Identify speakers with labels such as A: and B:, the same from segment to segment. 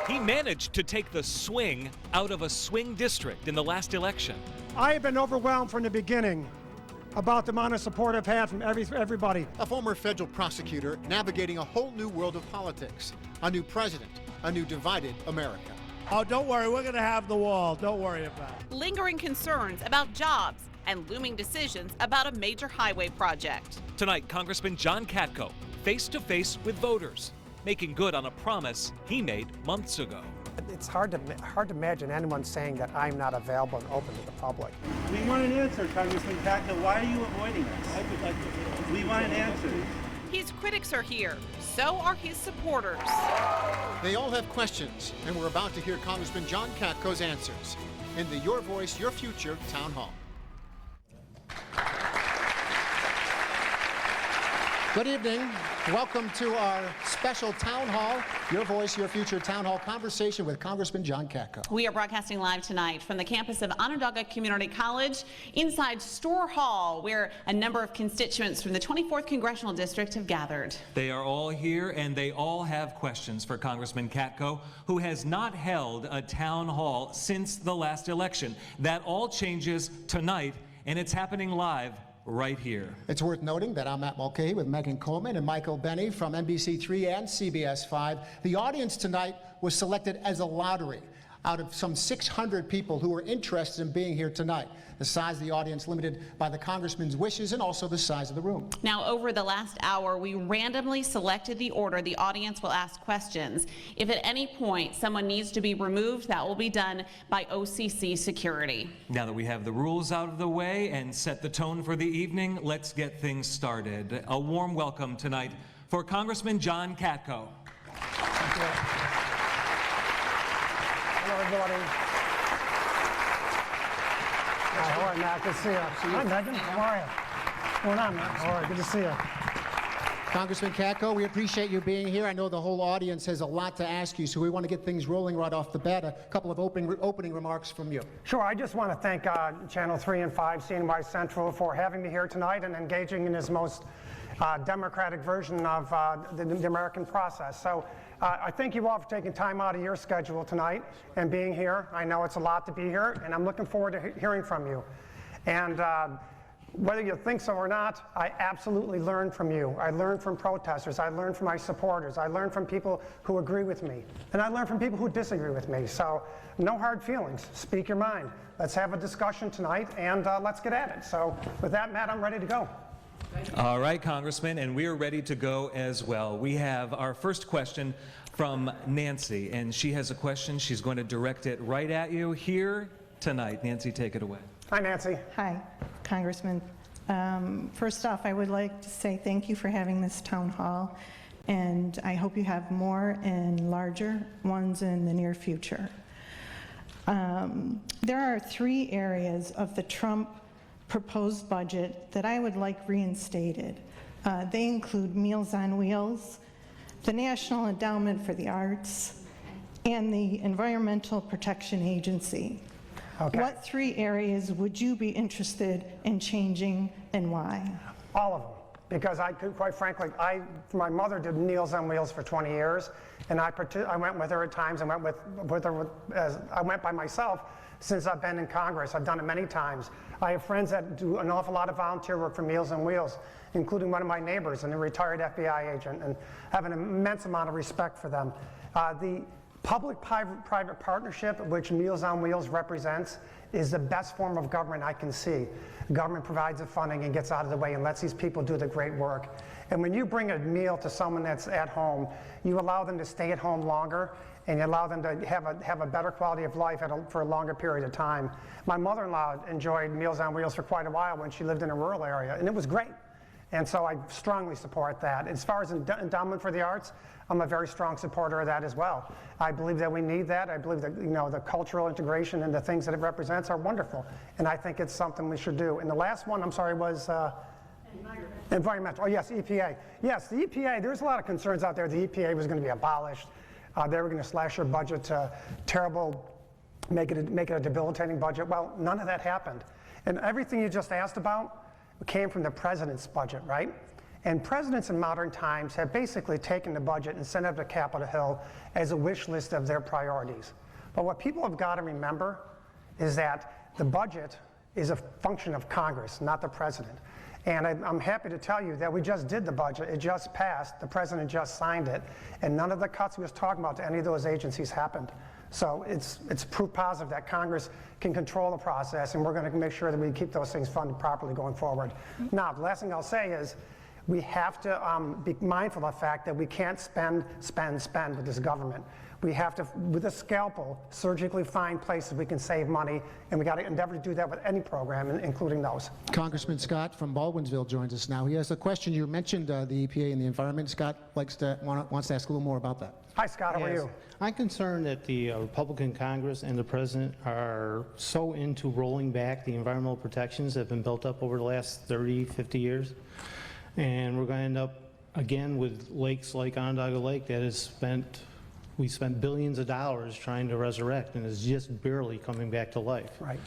A: He managed to take the swing out of a swing district in the last election.
B: I have been overwhelmed from the beginning about the amount of support I've had from everybody.
C: A former federal prosecutor navigating a whole new world of politics, a new president, a new divided America.
D: Oh, don't worry, we're going to have the wall. Don't worry about it.
E: Lingering concerns about jobs and looming decisions about a major highway project.
A: Tonight, Congressman John Katko face-to-face with voters, making good on a promise he made months ago.
B: It's hard to imagine anyone saying that I'm not available and open to the public.
F: We want an answer, Congressman Katko. Why are you avoiding us? We want an answer.
E: His critics are here, so are his supporters.
C: They all have questions, and we're about to hear Congressman John Katko's answers in the Your Voice, Your Future Town Hall. Good evening. Welcome to our special Town Hall, Your Voice, Your Future Town Hall conversation with Congressman John Katko.
E: We are broadcasting live tonight from the campus of Onondaga Community College inside Store Hall, where a number of constituents from the 24th Congressional District have gathered.
A: They are all here, and they all have questions for Congressman Katko, who has not held a town hall since the last election. That all changes tonight, and it's happening live right here.
C: It's worth noting that I'm Matt Mulcahy with Megan Coleman and Michael Benny from NBC3 and CBS5. The audience tonight was selected as a lottery out of some 600 people who were interested in being here tonight. The size of the audience limited by the congressman's wishes and also the size of the room.
E: Now, over the last hour, we randomly selected the order the audience will ask questions. If at any point someone needs to be removed, that will be done by OCC security.
A: Now that we have the rules out of the way and set the tone for the evening, let's get things started. A warm welcome tonight for Congressman John Katko.
B: Thank you. Hello, everybody. Hi, how are you, Matt? Good to see you. Hi, Megan. How are you? What's going on, Matt? All right, good to see you.
C: Congressman Katko, we appreciate you being here. I know the whole audience has a lot to ask you, so we want to get things rolling right off the bat. A couple of opening remarks from you.
B: Sure, I just want to thank Channel 3 and 5, CNY Central, for having me here tonight and engaging in this most democratic version of the American process. So I thank you all for taking time out of your schedule tonight and being here. I know it's a lot to be here, and I'm looking forward to hearing from you. And whether you think so or not, I absolutely learn from you. I learn from protesters. I learn from my supporters. I learn from people who agree with me. And I learn from people who disagree with me. So no hard feelings. Speak your mind. Let's have a discussion tonight, and let's get at it. So with that, Matt, I'm ready to go.
A: All right, Congressman, and we are ready to go as well. We have our first question from Nancy, and she has a question. She's going to direct it right at you here tonight. Nancy, take it away.
B: Hi, Nancy.
G: Hi, Congressman. First off, I would like to say thank you for having this town hall, and I hope you have more and larger ones in the near future. There are 3 areas of the Trump proposed budget that I would like reinstated. They include Meals on Wheels, the National Endowment for the Arts, and the Environmental Protection Agency.
B: Okay.
G: What 3 areas would you be interested in changing and why?
B: All of them. Because I could, quite frankly, my mother did Meals on Wheels for 20 years, and I went with her at times. I went with her I went by myself since I've been in Congress. I've done it many times. I have friends that do an awful lot of volunteer work for Meals on Wheels, including one of my neighbors, and a retired FBI agent, and have an immense amount of respect for them. The public-private partnership, which Meals on Wheels represents, is the best form of government I can see. Government provides the funding and gets out of the way and lets these people do the great work. And when you bring a meal to someone that's at home, you allow them to stay at home longer, and you allow them to have a better quality of life for a longer period of time. My mother-in-law enjoyed Meals on Wheels for quite a while when she lived in a rural area, and it was great. And so I strongly support that. As far as endowment for the arts, I'm a very strong supporter of that as well. I believe that we need that. I believe that the cultural integration and the things that it represents are wonderful, and I think it's something we should do. And the last one, I'm sorry, was environmental. Oh yes, EPA. Yes, the EPA. There's a lot of concerns out there. The EPA was going to be abolished. They were going to slash your budget to terrible, make it a debilitating budget. Well, none of that happened, and everything you just asked about came from the president's budget, right? And presidents in modern times have basically taken the budget and sent it up to Capitol Hill as a wish list of their priorities. But what people have got to remember is that the budget is a function of Congress, not the president. And I'm happy to tell you that we just did the budget. It just passed. The president just signed it. And none of the cuts he was talking about to any of those agencies happened. So it's proof positive that Congress can control the process, and we're going to make sure that we keep those things funded properly going forward. Now, the last thing I'll say is we have to be mindful of the fact that we can't spend with this government. We have to, with a scalpel, surgically find places we can save money, and we got to endeavor to do that with any program, including those.
C: Congressman Scott from Baldwinsville joins us now. He has a question. You mentioned the EPA and the environment. Scott wants to ask a little more about that.
B: Hi, Scott. How are you?
H: I'm concerned that the Republican Congress and the President are so into rolling back the environmental protections that have been built up over the last 30, 50 years. And we're going to end up again with lakes like Onondaga Lake that we spent billions of dollars trying to resurrect, and is just barely coming back to life.
B: Right.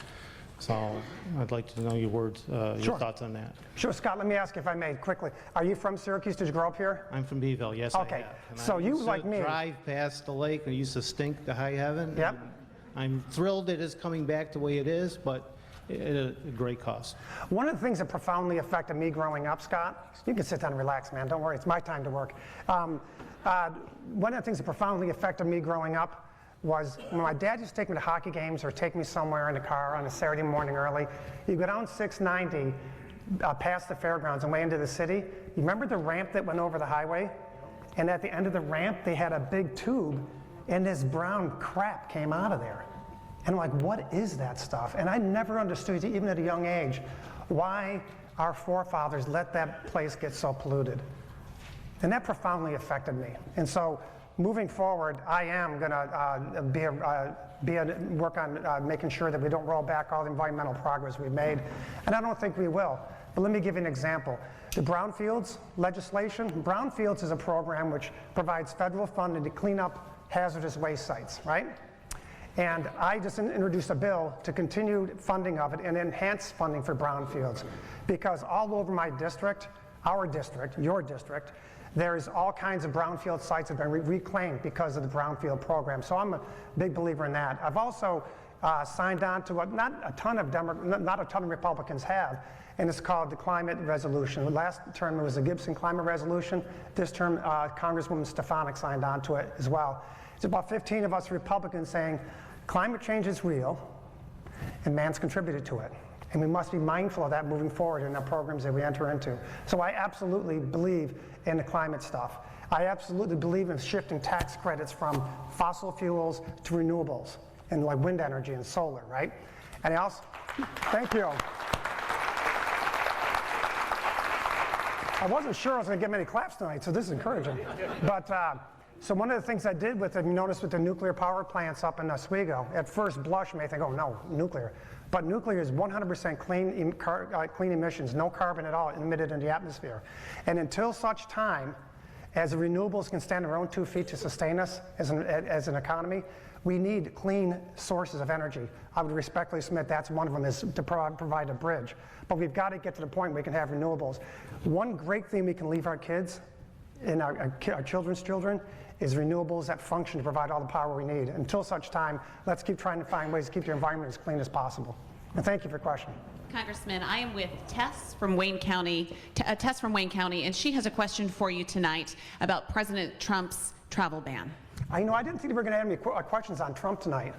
H: So I'd like to know your words, your thoughts on that.
B: Sure, Scott, let me ask if I may quickly. Are you from Syracuse? Did you grow up here?
H: I'm from Beeville, yes,
B: Okay.
H: I have. And
B: So
H: I
B: you,
H: used
B: like
H: to
B: me-
H: drive past the lake, and it used to stink to high heaven.
B: Yep.
H: and I'm thrilled that it's coming back the way it is, but at a great cost.
B: One of the things that profoundly affected me growing up, Scott, you can sit down and relax, man, don't worry, it's my time to work. One of the things that profoundly affected me growing up was when my dad used to take me to hockey games or take me somewhere in the car on a Saturday morning early. You go down 690 past the fairgrounds and way into the city. You remember the ramp that went over the highway? And at the end of the ramp, they had a big tube, and this brown crap came out of there. And I'm like, what is that stuff? And I never understood, even at a young age, why our forefathers let that place get so polluted. And that profoundly affected me. And so moving forward, I am going to work on making sure that we don't roll back all the environmental progress we've made. And I don't think we will. But let me give you an example. The brownfields legislation, brownfields is a program which provides federal funding to clean up hazardous waste sites, right? And I just introduced a bill to continue funding of it and enhance funding for brownfields. Because all over my district, our district, your district, there's all kinds of brownfield sites that have been reclaimed because of the brownfield program. So I'm a big believer in that. I've also signed on to what not a ton of Republicans have, and it's called the Climate Resolution. Last term it was the Gibson Climate Resolution. This term Congresswoman Stefanik signed on to it as well. It's about 15 of us Republicans saying climate change is real and man's contributed to it. And we must be mindful of that moving forward in the programs that we enter into. So I absolutely believe in the climate stuff. I absolutely believe in shifting tax credits from fossil fuels to renewables, and like wind energy and solar, right? And I also, thank you. I wasn't sure I was going to get many claps tonight, so this is encouraging. But so one of the things I did with it, you notice with the nuclear power plants up in Oswego, at first blush you may think, oh no, nuclear. But nuclear is 100% clean emissions, no carbon at all emitted in the atmosphere. And until such time as the renewables can stand on their own 2 feet to sustain us as an economy, we need clean sources of energy. I would respectfully submit that's one of them, is to provide a bridge. But we've got to get to the point where we can have renewables. One great thing we can leave our kids and our children's children is renewables that function to provide all the power we need. Until such time, let's keep trying to find ways to keep the environment as clean as possible. And thank you for your question.
E: Congressman, I am with Tess from Wayne County, and she has a question for you tonight about President Trump's travel ban.
B: I didn't think we were going to have any questions on Trump tonight.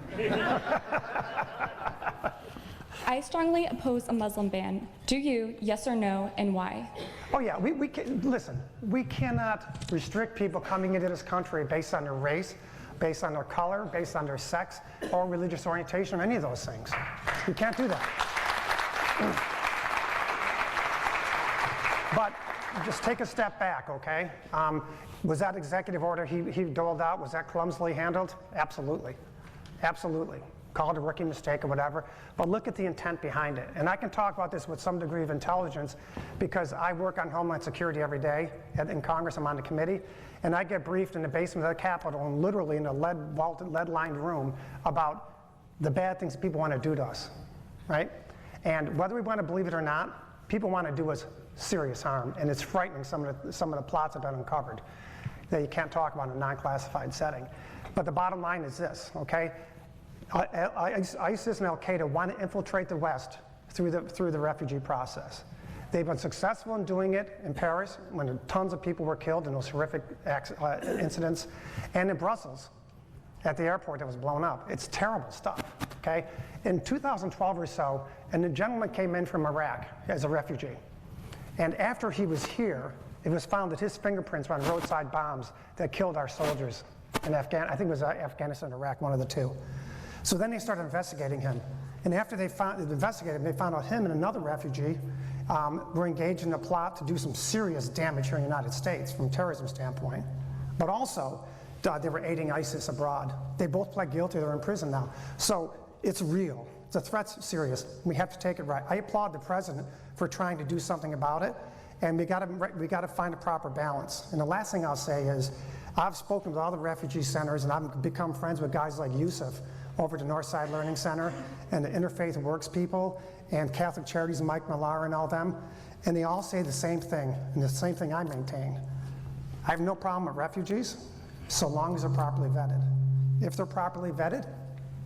I: I strongly oppose a Muslim ban. Do you? Yes or no, and why?
B: Oh yeah, we can, listen, we cannot restrict people coming into this country based on their race, based on their color, based on their sex, or religious orientation, or any of those things. We can't do that. But just take a step back, okay? Was that executive order he doled out, was that clumsily handled? Absolutely. Absolutely. Call it a rookie mistake or whatever, but look at the intent behind it. And I can talk about this with some degree of intelligence because I work on Homeland Security every day in Congress. I'm on the committee, and I get briefed in the basement of the Capitol and literally in a lead-lined room about the bad things people want to do to us, right? And whether we want to believe it or not, people want to do us serious harm, and it's frightening some of the plots have been uncovered that you can't talk about in a non-classified setting. But the bottom line is this, okay? ISIS and Al-Qaeda want to infiltrate the West through the refugee process. They've been successful in doing it in Paris when tons of people were killed in those horrific incidents, and in Brussels at the airport that was blown up. It's terrible stuff, okay? In 2012 or so, and a gentleman came in from Iraq as a refugee. And after he was here, it was found that his fingerprints were on roadside bombs that killed our soldiers in I think it was Afghanistan or Iraq, one of the two. So then they started investigating him. And after they investigated him, they found out him and another refugee were engaged in a plot to do some serious damage here in the United States from a terrorism standpoint. But also, they were aiding ISIS abroad. They both pled guilty, they're in prison now. So it's real. The threat's serious. We have to take it right. I applaud the president for trying to do something about it, and we got to find a proper balance. And the last thing I'll say is, I've spoken with all the refugee centers, and I've become friends with guys like Yusuf over at the Northside Learning Center, and the Interfaith Works people, and Catholic Charities, and Mike Millar and all them, and they all say the same thing, and the same thing I maintain. I have no problem with refugees, so long as they're properly vetted. If they're properly vetted,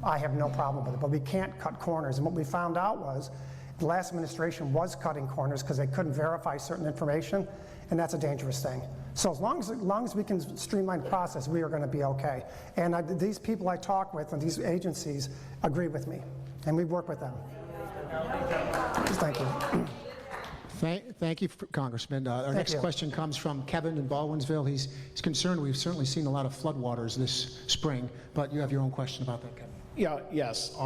B: I have no problem with it, but we can't cut corners. And what we found out was the last administration was cutting corners because they couldn't verify certain information, and that's a dangerous thing. So as long as we can streamline the process, we are going to be okay. And these people I talk with and these agencies agree with me, and we work with them. Thank you.
C: Thank you, Congressman. Our next question comes from Kevin in Baldwinsville. He's concerned. We've certainly seen a lot of floodwaters this spring, but you have your own question about that, Kevin.
J: Yes.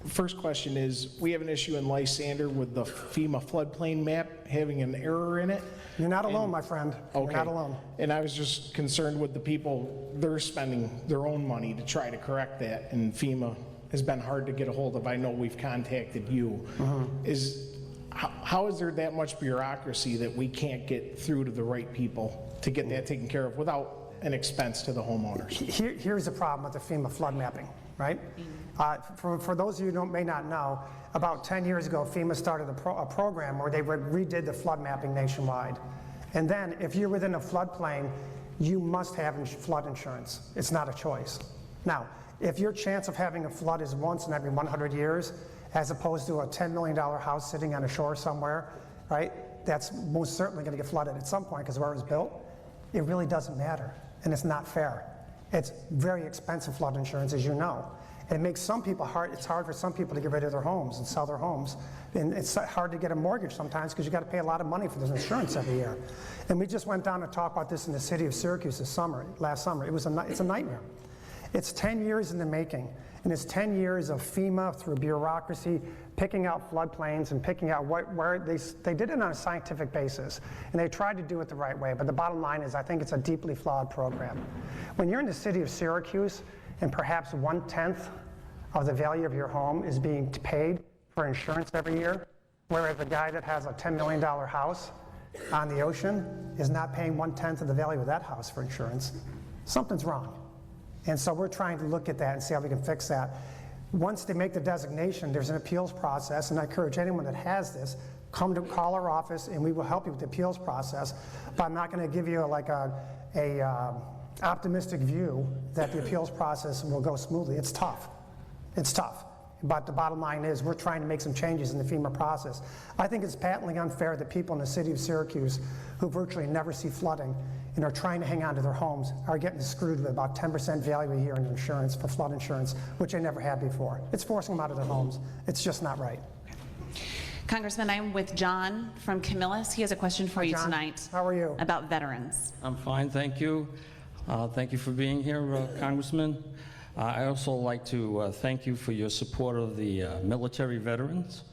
J: First question is, we have an issue in Lysander with the FEMA floodplain map having an error in it.
B: You're not alone, my friend.
J: Okay.
B: You're not alone.
J: And I was just concerned with the people, they're spending their own money to try to correct that, and FEMA has been hard to get a hold of. I know we've contacted you. How is there that much bureaucracy that we can't get through to the right people to get that taken care of without an expense to the homeowners?
B: Here's the problem with the FEMA flood mapping, right? For those of you who may not know, about 10 years ago, FEMA started a program where they redid the flood mapping nationwide. And then, if you're within a floodplain, you must have flood insurance. It's not a choice. Now, if your chance of having a flood is once in every 100 years, as opposed to a $10 million house sitting on a shore somewhere, right? That's most certainly going to get flooded at some point because where it was built. It really doesn't matter, and it's not fair. It's very expensive flood insurance, as you know. And it makes some people it's hard for some people to get rid of their homes and sell their homes. And it's hard to get a mortgage sometimes because you got to pay a lot of money for this insurance every year. And we just went down to talk about this in the city of Syracuse last summer. It's a nightmare. It's 10 years in the making. And it's 10 years of FEMA through bureaucracy, picking out floodplains and picking out where they did it on a scientific basis. And they tried to do it the right way. But the bottom line is I think it's a deeply flawed program. When you're in the city of Syracuse and perhaps 1/10 of the value of your home is being paid for insurance every year, whereas a guy that has a $10 million house on the ocean is not paying 1/10 of the value of that house for insurance, something's wrong. And so we're trying to look at that and see how we can fix that. Once they make the designation, there's an appeals process, and I encourage anyone that has this, call our office and we will help you with the appeals process, but I'm not going to give you like a optimistic view that the appeals process will go smoothly. It's tough. It's tough. But the bottom line is we're trying to make some changes in the FEMA process. I think it's patently unfair that people in the city of Syracuse who virtually never see flooding and are trying to hang on to their homes are getting screwed with about 10% value a year in insurance for flood insurance, which they never had before. It's forcing them out of their homes. It's just not right.
E: Congressman, I'm with John from Camillus. He has a question for you tonight.
B: How are you?
E: About veterans.
K: I'm fine, thank you. Thank you for being here, Congressman. I also like to thank you for your support of the military veterans.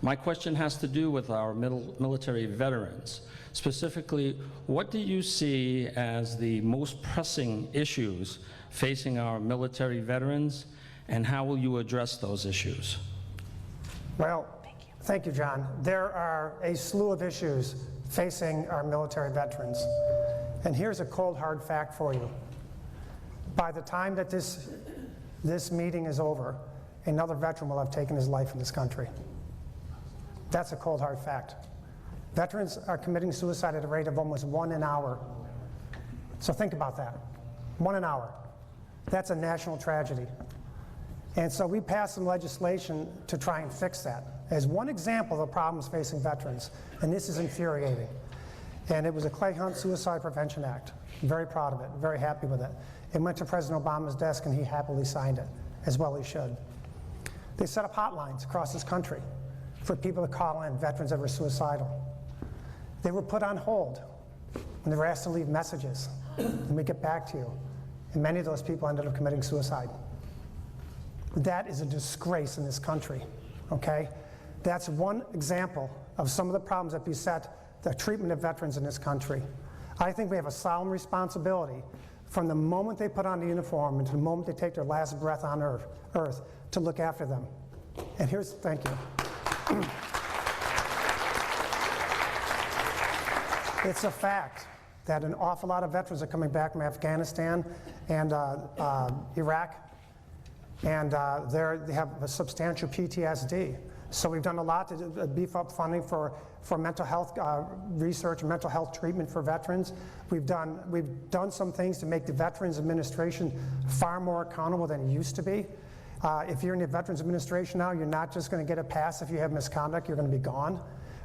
K: My question has to do with our military veterans. Specifically, what do you see as the most pressing issues facing our military veterans, and how will you address those issues?
B: Well, thank you, John. There are a slew of issues facing our military veterans. And here's a cold, hard fact for you. By the time that this meeting is over, another veteran will have taken his life in this country. That's a cold, hard fact. Veterans are committing suicide at a rate of almost 1 an hour. So think about that, 1 an hour. That's a national tragedy. And so we passed some legislation to try and fix that as one example of the problems facing veterans. And this is infuriating. And it was a Clay Hunt Suicide Prevention Act. I'm very proud of it, very happy with it. It went to President Obama's desk and he happily signed it, as well he should. They set up hotlines across this country for people to call in, veterans that were suicidal. They were put on hold and they were asked to leave messages and we get back to you. And many of those people ended up committing suicide. That is a disgrace in this country, okay? That's one example of some of the problems that beset the treatment of veterans in this country. I think we have a solemn responsibility from the moment they put on the uniform and to the moment they take their last breath on earth to look after them. And here's, thank you. It's a fact that an awful lot of veterans are coming back from Afghanistan and Iraq, and they have a substantial PTSD. So we've done a lot to beef up funding for mental health research and mental health treatment for veterans. We've done some things to make the Veterans Administration far more accountable than it used to be. If you're in the Veterans Administration now, you're not just going to get a pass if you have misconduct, you're going to be gone.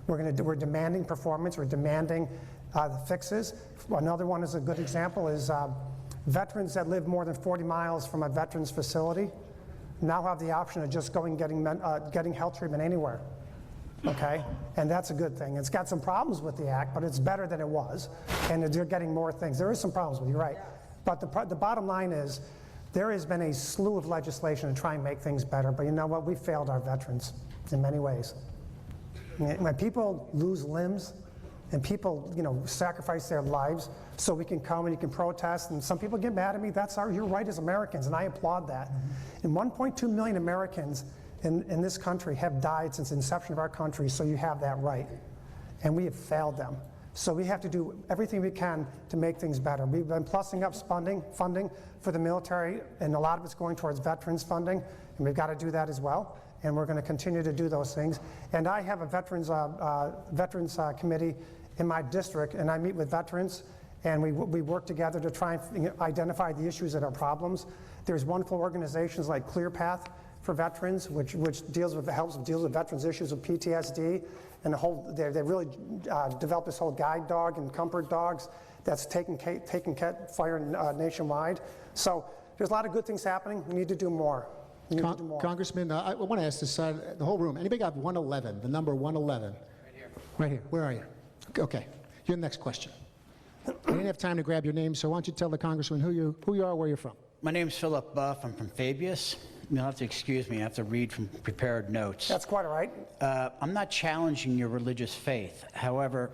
B: We're demanding performance, we're demanding the fixes. Another one is a good example is veterans that live more than 40 miles from a veterans facility now have the option of just going and getting health treatment anywhere, okay? And that's a good thing. It's got some problems with the act, but it's better than it was, and they're getting more things. There is some problems with it, you're right. But the bottom line is there has been a slew of legislation to try and make things better, but you know what? We failed our veterans in many ways. When people lose limbs and people, sacrifice their lives so we can come and you can protest, and some people get mad at me, you're right as Americans, and I applaud that. And 1.2 million Americans in this country have died since the inception of our country, so you have that right. And we have failed them. So we have to do everything we can to make things better. We've been plussing up funding for the military, and a lot of it's going towards veterans funding, and we've got to do that as well. And we're going to continue to do those things. And I have a veterans committee in my district, and I meet with veterans, and we work together to try and identify the issues that are problems. There's wonderful organizations like ClearPath for veterans, which helps deal with veterans' issues of PTSD, and they really developed this whole guide dog and comfort dogs that's taking fire nationwide. So there's a lot of good things happening. We need to do more.
C: Congressman, I want to ask this side, the whole room. Anybody got 111, the number 111? Right here. Right here. Where are you? Okay. Your next question. I didn't have time to grab your name, so why don't you tell the Congressman who you are, where you're from?
L: My name's Philip Buff. I'm from Fabius. You'll have to excuse me. I have to read from prepared notes.
B: That's quite all right.
L: I'm not challenging your religious faith. However,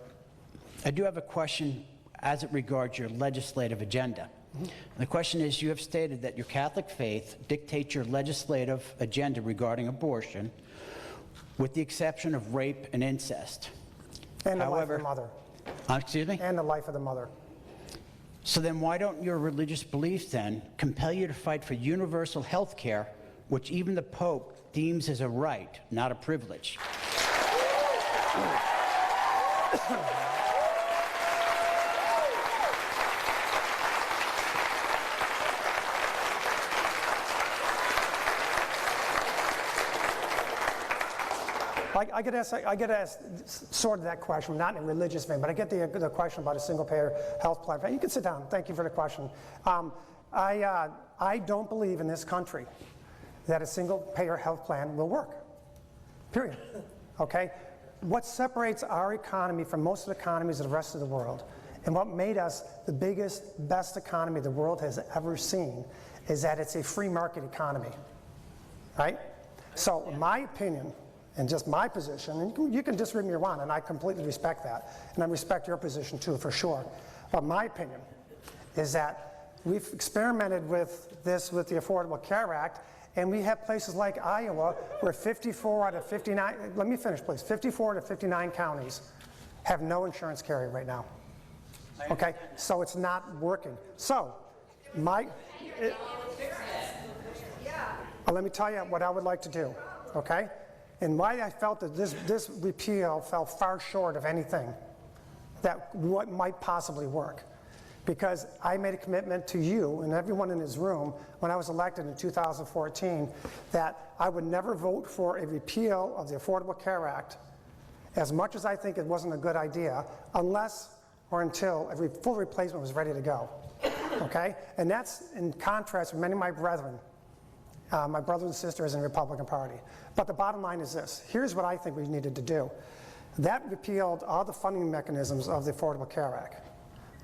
L: I do have a question as it regards your legislative agenda. The question is, you have stated that your Catholic faith dictates your legislative agenda regarding abortion, with the exception of rape and incest.
B: And the life of the mother.
L: Excuse me?
B: And the life of the mother.
L: So then why don't your religious beliefs then compel you to fight for universal health care, which even the Pope deems as a right, not a privilege?
B: I get asked sort of that question, not in a religious vein, but I get the question about a single-payer health plan. You can sit down. Thank you for the question. I don't believe in this country that a single-payer health plan will work, period. Okay? What separates our economy from most of the economies of the rest of the world, and what made us the biggest, best economy the world has ever seen, is that it's a free market economy, right? So in my opinion, and just my position, and you can disagree with me or want, and I completely respect that, and I respect your position too, for sure. But my opinion is that we've experimented with this with the Affordable Care Act, and we have places like Iowa where 54 out of 59, let me finish please, 54 out of 59 counties have no insurance carrier right now. Okay, so it's not working. So, let me tell you what I would like to do, okay? and why I felt that this repeal fell far short of anything that what might possibly work. Because I made a commitment to you and everyone in this room when I was elected in 2014 that I would never vote for a repeal of the Affordable Care Act, as much as I think it wasn't a good idea, unless or until a full replacement was ready to go. Okay? And that's in contrast with many of my brethren, my brothers and sisters in the Republican Party. But the bottom line is this. Here's what I think we needed to do. That repealed all the funding mechanisms of the Affordable Care Act.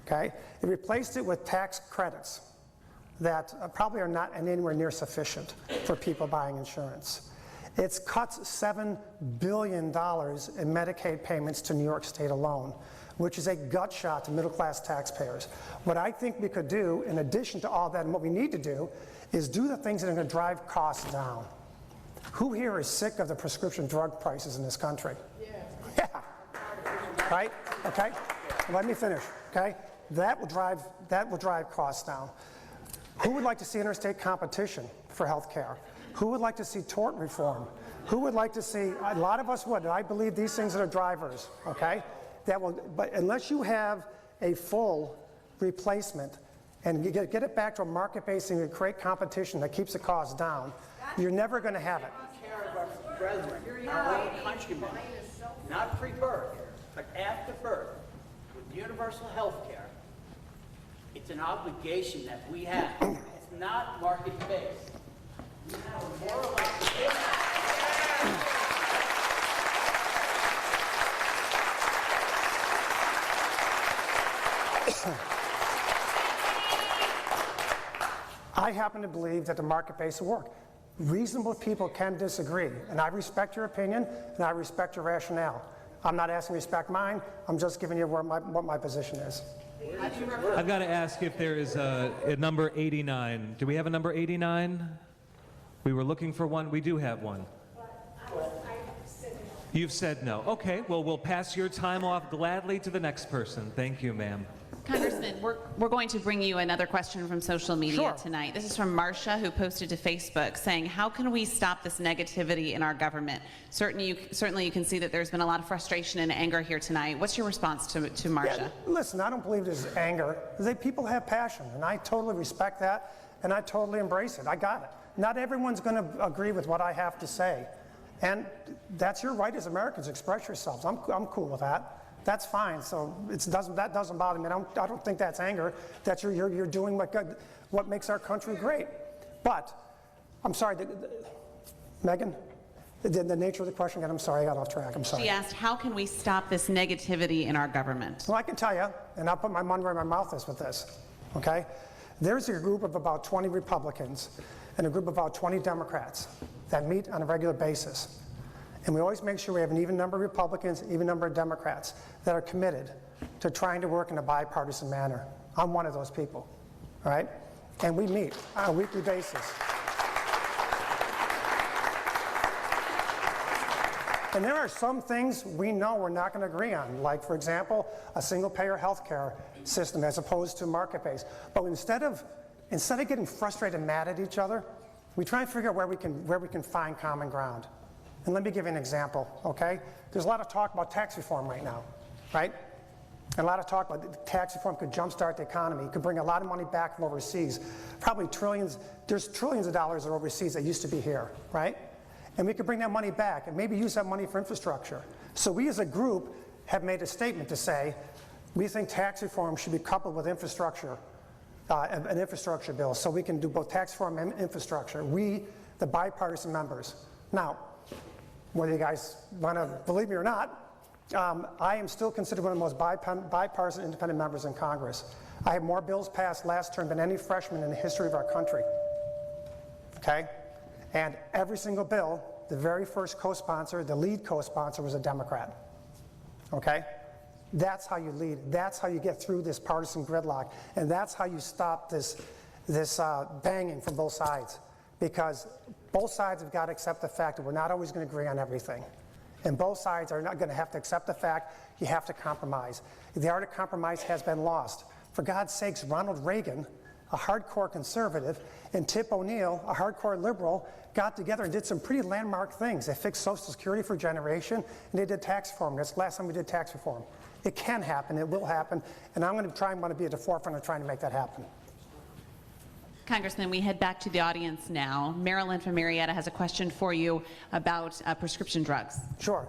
B: Okay? It replaced it with tax credits that probably are not anywhere near sufficient for people buying insurance. It's cut $7 billion in Medicaid payments to New York State alone, which is a gut shot to middle-class taxpayers. What I think we could do, in addition to all that, and what we need to do, is do the things that are going to drive costs down. Who here is sick of the prescription drug prices in this country? Yeah. Right? Okay? Let me finish. Okay? That will drive costs down. Who would like to see interstate competition for health care? Who would like to see tort reform? Who would like to see, a lot of us would, and I believe these things are drivers, okay? But unless you have a full replacement and you get it back to a market base and you create competition that keeps the costs down, you're never going to have it.
L: Care of our brethren, our own countrymen, not pre-birth, but after birth, with universal health care. It's an obligation that we have. It's not market-based. We have a moral obligation.
B: I happen to believe that the market-based will work. Reasonable people can disagree, and I respect your opinion, and I respect your rationale. I'm not asking you to respect mine. I'm just giving you what my position is.
A: I've got to ask if there is a number 89. Do we have a number 89? We were looking for one. We do have one. You've said no. Okay, well, we'll pass your time off gladly to the next person. Thank you, ma'am.
E: Congressman, we're going to bring you another question from social media tonight. This is from Marcia, who posted to Facebook saying, how can we stop this negativity in our government? Certainly you can see that there's been a lot of frustration and anger here tonight. What's your response to Marcia?
B: Yeah, listen, I don't believe there's anger. People have passion, and I totally respect that, and I totally embrace it. I got it. Not everyone's going to agree with what I have to say, and that's your right as Americans. Express yourselves. I'm cool with that. That's fine. So that doesn't bother me. I don't think that's anger. That's you're doing what makes our country great. But I'm sorry, Megan. The nature of the question again. I'm sorry, I got off track. I'm sorry.
E: She asked, how can we stop this negativity in our government?
B: Well, I can tell you, and I'll put my money where my mouth is with this. Okay, there's a group of about 20 Republicans and a group of about 20 Democrats that meet on a regular basis. And we always make sure we have an even number of Republicans, even number of Democrats that are committed to trying to work in a bipartisan manner. I'm one of those people, all right? And we meet on a weekly basis. And there are some things we know we're not going to agree on, like, for example, a single-payer health care system as opposed to market-based. But instead of getting frustrated and mad at each other, we try and figure out where we can find common ground. And let me give you an example, okay? There's a lot of talk about tax reform right now, right? And a lot of talk about tax reform could jumpstart the economy, could bring a lot of money back from overseas. Probably trillions, there's trillions of dollars that are overseas that used to be here, right? And we could bring that money back and maybe use that money for infrastructure. So we as a group have made a statement to say, we think tax reform should be coupled with infrastructure, an infrastructure bill, so we can do both tax reform and infrastructure. We, the bipartisan members. Now, whether you guys want to believe me or not, I am still considered one of the most bipartisan independent members in Congress. I have more bills passed last term than any freshman in the history of our country, okay? And every single bill, the very first co-sponsor, the lead co-sponsor was a Democrat, okay? That's how you lead. That's how you get through this partisan gridlock. And that's how you stop this banging from both sides. Because both sides have got to accept the fact that we're not always going to agree on everything. And both sides are not going to have to accept the fact you have to compromise. The art of compromise has been lost. For God's sakes, Ronald Reagan a hardcore conservative, and Tip O'Neill, a hardcore liberal, got together and did some pretty landmark things. They fixed Social Security for a generation, and they did tax reform. That's the last time we did tax reform. It can happen, it will happen, and I'm going to be at the forefront of trying to make that happen.
E: Congressman, we head back to the audience now. Marilyn from Marietta has a question for you about prescription drugs.
B: Sure.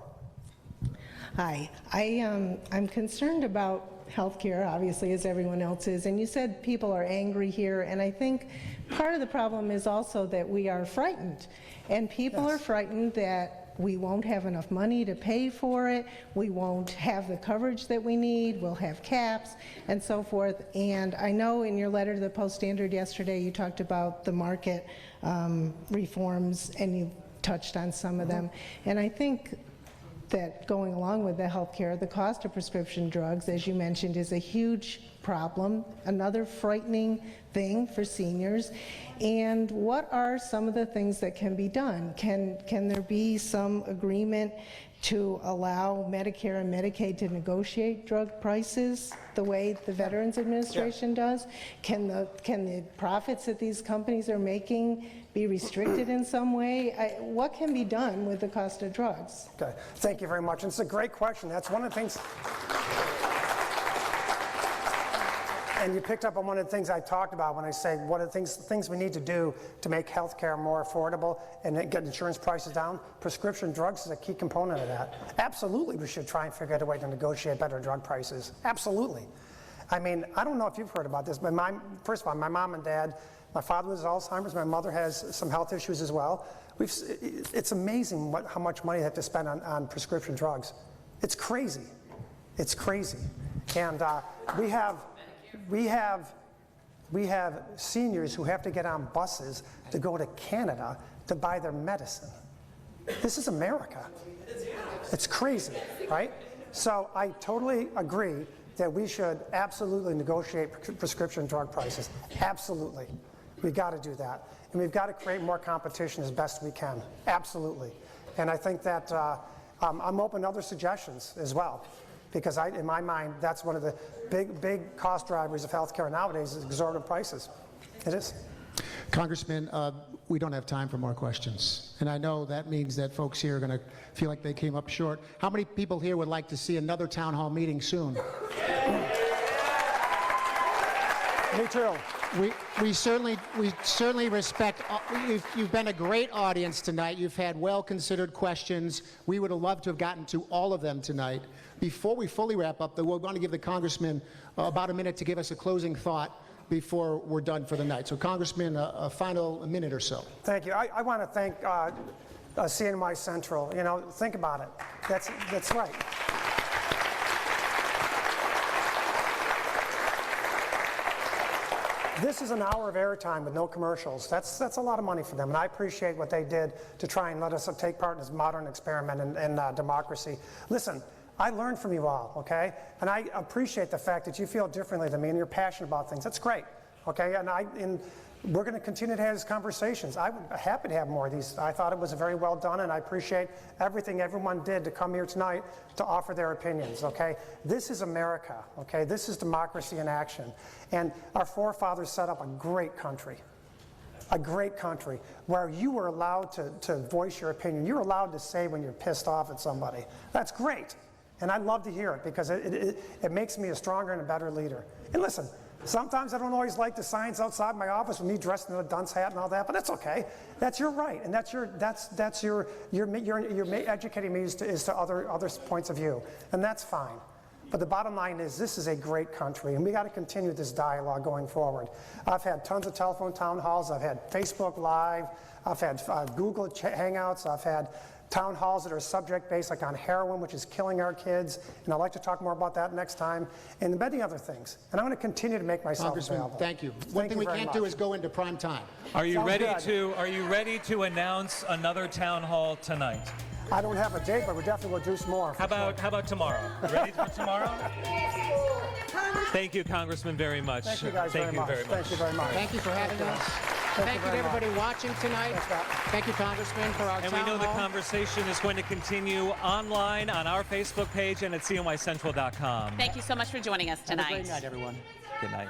G: Hi, I'm concerned about healthcare, obviously, as everyone else is, and you said people are angry here, and I think part of the problem is also that we are frightened, and people are frightened that we won't have enough money to pay for it, we won't have the coverage that we need, we'll have caps, and so forth. And I know in your letter to the Post-Standard yesterday, you talked about the market reforms, and you touched on some of them. And I think that going along with the health care, the cost of prescription drugs, as you mentioned, is a huge problem, another frightening thing for seniors. And what are some of the things that can be done? Can there be some agreement to allow Medicare and Medicaid to negotiate drug prices the way the Veterans Administration does? Can the profits that these companies are making be restricted in some way? What can be done with the cost of drugs?
B: Okay, thank you very much. And it's a great question. That's one of the things. And you picked up on one of the things I talked about when I say what are the things we need to do to make health care more affordable and get insurance prices down. Prescription drugs is a key component of that. Absolutely, we should try and figure out a way to negotiate better drug prices. Absolutely. I mean, I don't know if you've heard about this, but first of all, my mom and dad, my father has Alzheimer's, my mother has some health issues as well. It's amazing how much money they have to spend on prescription drugs. It's crazy. It's crazy. And we have seniors who have to get on buses to go to Canada to buy their medicine. This is America. It's crazy, right? So I totally agree that we should absolutely negotiate prescription drug prices. Absolutely. We've got to do that. And we've got to create more competition as best we can. Absolutely. And I think that I'm open to other suggestions as well. Because in my mind, that's one of the big cost drivers of healthcare nowadays is exorbitant prices. It is.
C: Congressman, we don't have time for more questions. And I know that means that folks here are going to feel like they came up short. How many people here would like to see another town hall meeting soon?
B: Me too.
C: We certainly respect, you've been a great audience tonight. You've had well-considered questions. We would have loved to have gotten to all of them tonight. Before we fully wrap up, though, we're going to give the Congressman about a minute to give us a closing thought before we're done for the night. So, Congressman, a final minute or so.
B: Thank you. I want to thank CNY Central. You know, think about it. That's right. This is an hour of airtime with no commercials. That's a lot of money for them, and I appreciate what they did to try and let us take part in this modern experiment in democracy. Listen, I learned from you all, okay? And I appreciate the fact that you feel differently than me and you're passionate about things. That's great, okay? And we're going to continue to have these conversations. I'm happy to have more of these. I thought it was very well done, and I appreciate everything everyone did to come here tonight to offer their opinions, okay? This is America, okay? This is democracy in action. And our forefathers set up a great country where you were allowed to voice your opinion. You're allowed to say when you're pissed off at somebody. That's great. And I love to hear it because it makes me a stronger and a better leader. And listen, sometimes I don't always like the signs outside my office with me dressed in a dunce hat and all that, but that's okay. That's your right, and you're educating me as to other points of view, and that's fine. But the bottom line is this is a great country, and we got to continue this dialogue going forward. I've had tons of telephone town halls. I've had Facebook Live. I've had Google Hangouts. I've had town halls that are subject-based, like on heroin, which is killing our kids, and I'd like to talk more about that next time, and many other things. And I'm going to continue to make myself available.
C: Thank you. One thing we can't do is go into prime time.
A: Are you ready to announce another town hall tonight?
B: I don't have a date, but we definitely will do some more.
A: How about tomorrow? Ready for tomorrow? Thank you, Congressman, very much.
B: Thank you guys very much. Thank you very much.
C: Thank you for having us. Thank you to everybody watching tonight. Thank you, Congressman, for our town hall.
A: And we know the conversation is going to continue online on our Facebook page and at cnycentral.com.
E: Thank you so much for joining us tonight.
C: Have a great night, everyone.
A: Good night.